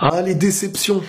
Ah, les déceptions.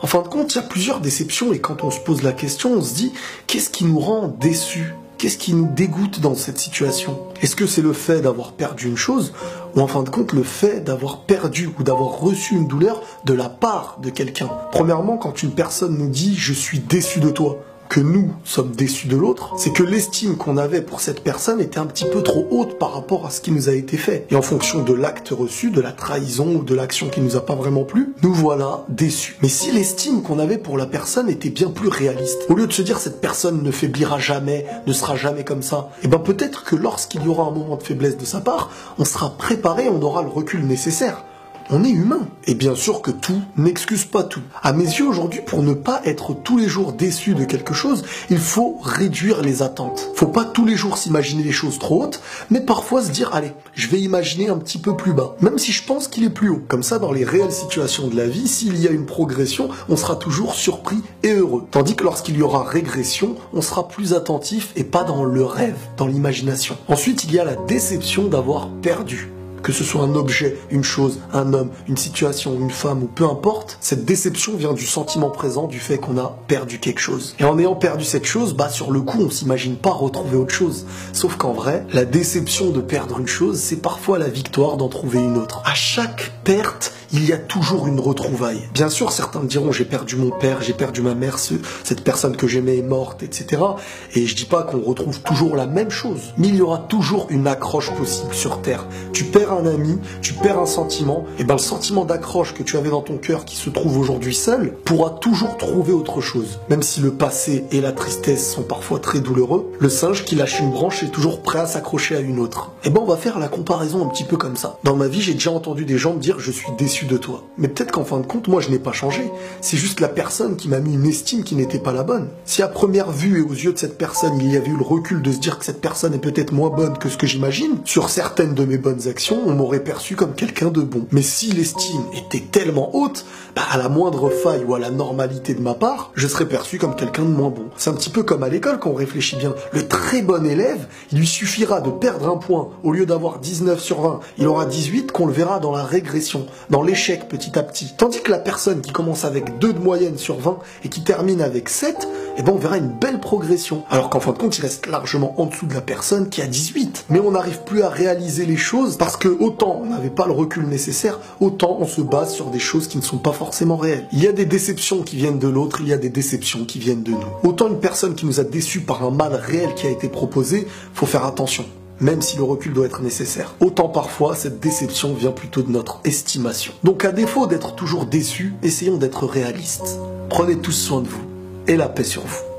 En fin de compte, il y a plusieurs déceptions et quand on se pose la question, on se dit qu'est-ce qui nous rend déçus? Qu'est-ce qui nous dégoûte dans cette situation? Est-ce que c'est le fait d'avoir perdu une chose ou en fin de compte le fait d'avoir perdu ou d'avoir reçu une douleur de la part de quelqu'un? Premièrement, quand une personne nous dit « je suis déçu de toi », que nous sommes déçus de l'autre, c'est que l'estime qu'on avait pour cette personne était un petit peu trop haute par rapport à ce qui nous a été fait. Et en fonction de l'acte reçu, de la trahison ou de l'action qui nous a pas vraiment plu, nous voilà déçus. Mais si l'estime qu'on avait pour la personne était bien plus réaliste, au lieu de se dire cette personne ne faiblira jamais, ne sera jamais comme ça, et ben peut-être que lorsqu'il y aura un moment de faiblesse de sa part, on sera préparé, on aura le recul nécessaire. On est humain. Et bien sûr que tout n'excuse pas tout. À mes yeux aujourd'hui, pour ne pas être tous les jours déçu de quelque chose, il faut réduire les attentes. Faut pas tous les jours s'imaginer les choses trop hautes, mais parfois se dire, allez, je vais imaginer un petit peu plus bas, même si je pense qu'il est plus haut. Comme ça, dans les réelles situations de la vie, s'il y a une progression, on sera toujours surpris et heureux. Tandis que lorsqu'il y aura régression, on sera plus attentif et pas dans le rêve, dans l'imagination. Ensuite, il y a la déception d'avoir perdu. Que ce soit un objet, une chose, un homme, une situation, une femme ou peu importe, cette déception vient du sentiment présent du fait qu'on a perdu quelque chose. Et en ayant perdu cette chose, sur le coup, on s'imagine pas retrouver autre chose. Sauf qu'en vrai, la déception de perdre une chose, c'est parfois la victoire d'en trouver une autre. À chaque perte, il y a toujours une retrouvaille. Bien sûr, certains me diront j'ai perdu mon père, j'ai perdu ma mère, cette personne que j'aimais est morte, etc. Et je dis pas qu'on retrouve toujours la même chose, mais il y aura toujours une accroche possible sur Terre. Tu perds un ami, tu perds un sentiment, et le sentiment d'accroche que tu avais dans ton cœur qui se trouve aujourd'hui seul pourra toujours trouver autre chose. Même si le passé et la tristesse sont parfois très douloureux, le singe qui lâche une branche est toujours prêt à s'accrocher à une autre. On va faire la comparaison un petit peu comme ça. Dans ma vie, j'ai déjà entendu des gens me dire je suis déçu de toi. Mais peut-être qu'en fin de compte, moi je n'ai pas changé. C'est juste la personne qui m'a mis une estime qui n'était pas la bonne. Si à première vue et aux yeux de cette personne, il y avait eu le recul de se dire que cette personne est peut-être moins bonne que ce que j'imagine, sur certaines de mes bonnes actions, on m'aurait perçu comme quelqu'un de bon. Mais si l'estime était tellement haute, à la moindre faille ou à la normalité de ma part, je serais perçu comme quelqu'un de moins bon. C'est un petit peu comme à l'école quand on réfléchit bien. Le très bon élève, il lui suffira de perdre un point. Au lieu d'avoir 19 sur 20, il aura 18 qu'on le verra dans la régression, dans l'échec petit à petit. Tandis que la personne qui commence avec 2 de moyenne sur 20 et qui termine avec 7, on verra une belle progression. Alors qu'en fin de compte, il reste largement en dessous de la personne qui a 18. Mais on n'arrive plus à réaliser les choses parce que autant on n'avait pas le recul nécessaire, autant on se base sur des choses qui ne sont pas forcément réelles. Il y a des déceptions qui viennent de l'autre, il y a des déceptions qui viennent de nous. Autant une personne qui nous a déçus par un mal réel qui a été proposé, faut faire attention. Même si le recul doit être nécessaire. Autant parfois, cette déception vient plutôt de notre estimation. Donc à défaut d'être toujours déçu, essayons d'être réalistes. Prenez tous soin de vous et la paix sur vous.